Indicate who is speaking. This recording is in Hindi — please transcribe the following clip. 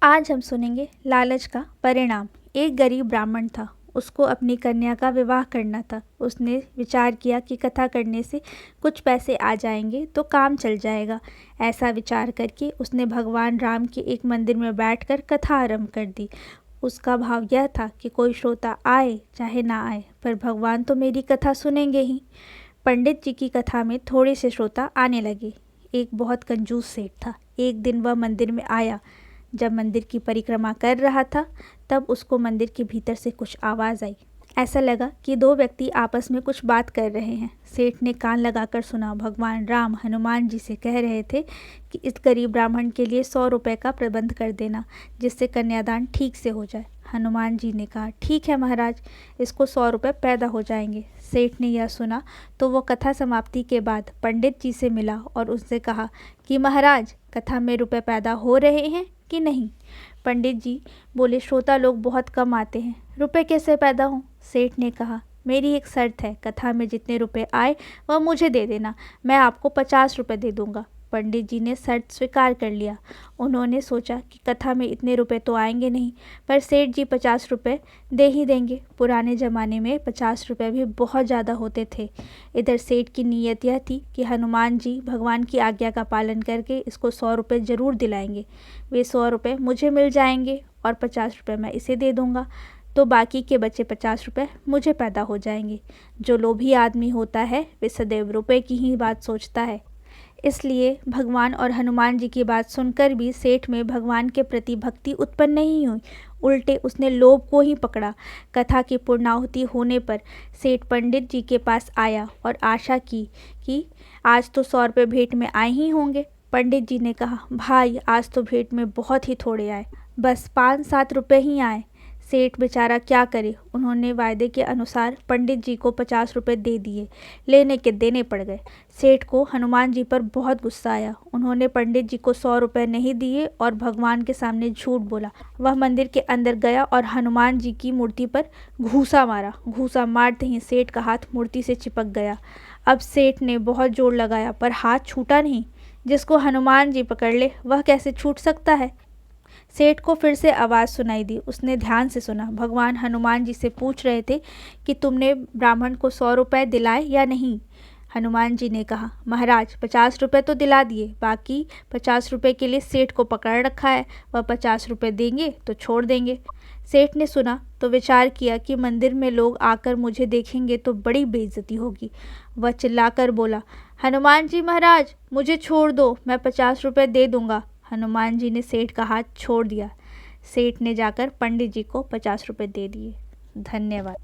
Speaker 1: आज हम सुनेंगे लालच का परिणाम। एक गरीब ब्राह्मण था। उसको अपनी कन्या का विवाह करना था। उसने विचार किया कि कथा करने से कुछ पैसे आ जाएंगे तो काम चल जाएगा। ऐसा विचार करके उसने भगवान राम के एक मंदिर में बैठकर कथा आरंभ कर दी। उसका भाव यह था कि कोई श्रोता आए चाहे ना आए, पर भगवान तो मेरी कथा सुनेंगे ही। पंडित जी की कथा में थोड़े से श्रोता आने लगे। एक बहुत कंजूस सेठ था। एक दिन वह मंदिर में आया। जब मंदिर की परिक्रमा कर रहा था तब उसको मंदिर के भीतर से कुछ आवाज़ आई। ऐसा लगा कि दो व्यक्ति आपस में कुछ बात कर रहे हैं। सेठ ने कान लगाकर सुना। भगवान राम हनुमान जी से कह रहे थे कि इस गरीब ब्राह्मण के लिए 100 रुपये का प्रबंध कर देना, जिससे कन्यादान ठीक से हो जाए। हनुमान जी ने कहा, ठीक है महाराज, इसको 100 रुपये पैदा हो जाएंगे। सेठ ने यह सुना तो वो कथा समाप्ति के बाद पंडित जी से मिला और उनसे कहा कि महाराज, कथा में रुपए पैदा हो रहे हैं कि नहीं। पंडित जी बोले, श्रोता लोग बहुत कम आते हैं, रुपए कैसे पैदा हों। सेठ ने कहा, मेरी एक शर्त है, कथा में जितने रुपए आए वह मुझे दे देना, मैं आपको 50 रुपये दे दूंगा। पंडित जी ने शर्त स्वीकार कर लिया। उन्होंने सोचा कि कथा में इतने रुपए तो आएंगे नहीं, पर सेठ जी 50 रुपये दे ही देंगे। पुराने ज़माने में 50 रुपये भी बहुत ज़्यादा होते थे। इधर सेठ की नीयत यह थी कि हनुमान जी भगवान की आज्ञा का पालन करके इसको 100 रुपये ज़रूर दिलाएंगे। वे 100 रुपये मुझे मिल जाएंगे और 50 रुपये मैं इसे दे दूँगा, तो बाकी के बचे 50 रुपये मुझे पैदा हो जाएंगे। जो लोभी आदमी होता है वे सदैव रुपये की ही बात सोचता है। इसलिए भगवान और हनुमान जी की बात सुनकर भी सेठ में भगवान के प्रति भक्ति उत्पन्न नहीं हुई, उल्टे उसने लोभ को ही पकड़ा। कथा की पूर्णाहुति होने पर सेठ पंडित जी के पास आया और आशा की कि आज तो 100 रुपये भेंट में आए ही होंगे। पंडित जी ने कहा, भाई आज तो भेंट में बहुत ही थोड़े आए, बस 5-7 रुपये ही आए। सेठ बेचारा क्या करे। उन्होंने वायदे के अनुसार पंडित जी को 50 रुपये दे दिए। लेने के देने पड़ गए। सेठ को हनुमान जी पर बहुत गुस्सा आया। उन्होंने पंडित जी को 100 रुपये नहीं दिए और भगवान के सामने झूठ बोला। वह मंदिर के अंदर गया और हनुमान जी की मूर्ति पर घूंसा मारा। घूंसा मारते ही सेठ का हाथ मूर्ति से चिपक गया। अब सेठ ने बहुत जोर लगाया पर हाथ छूटा नहीं। जिसको हनुमान जी पकड़ ले वह कैसे छूट सकता है। सेठ को फिर से आवाज़ सुनाई दी। उसने ध्यान से सुना। भगवान हनुमान जी से पूछ रहे थे कि तुमने ब्राह्मण को 100 रुपये दिलाए या नहीं। हनुमान जी ने कहा, महाराज 50 रुपये तो दिला दिए, बाकी 50 रुपये के लिए सेठ को पकड़ रखा है, वह 50 रुपये देंगे तो छोड़ देंगे। सेठ ने सुना तो विचार किया कि मंदिर में लोग आकर मुझे देखेंगे तो बड़ी बेइज्जती होगी। वह चिल्लाकर बोला, हनुमान जी महाराज, मुझे छोड़ दो, मैं 50 रुपये दे दूंगा। हनुमान जी ने सेठ का हाथ छोड़ दिया। सेठ ने जाकर पंडित जी को 50 रुपये दे दिए। धन्यवाद।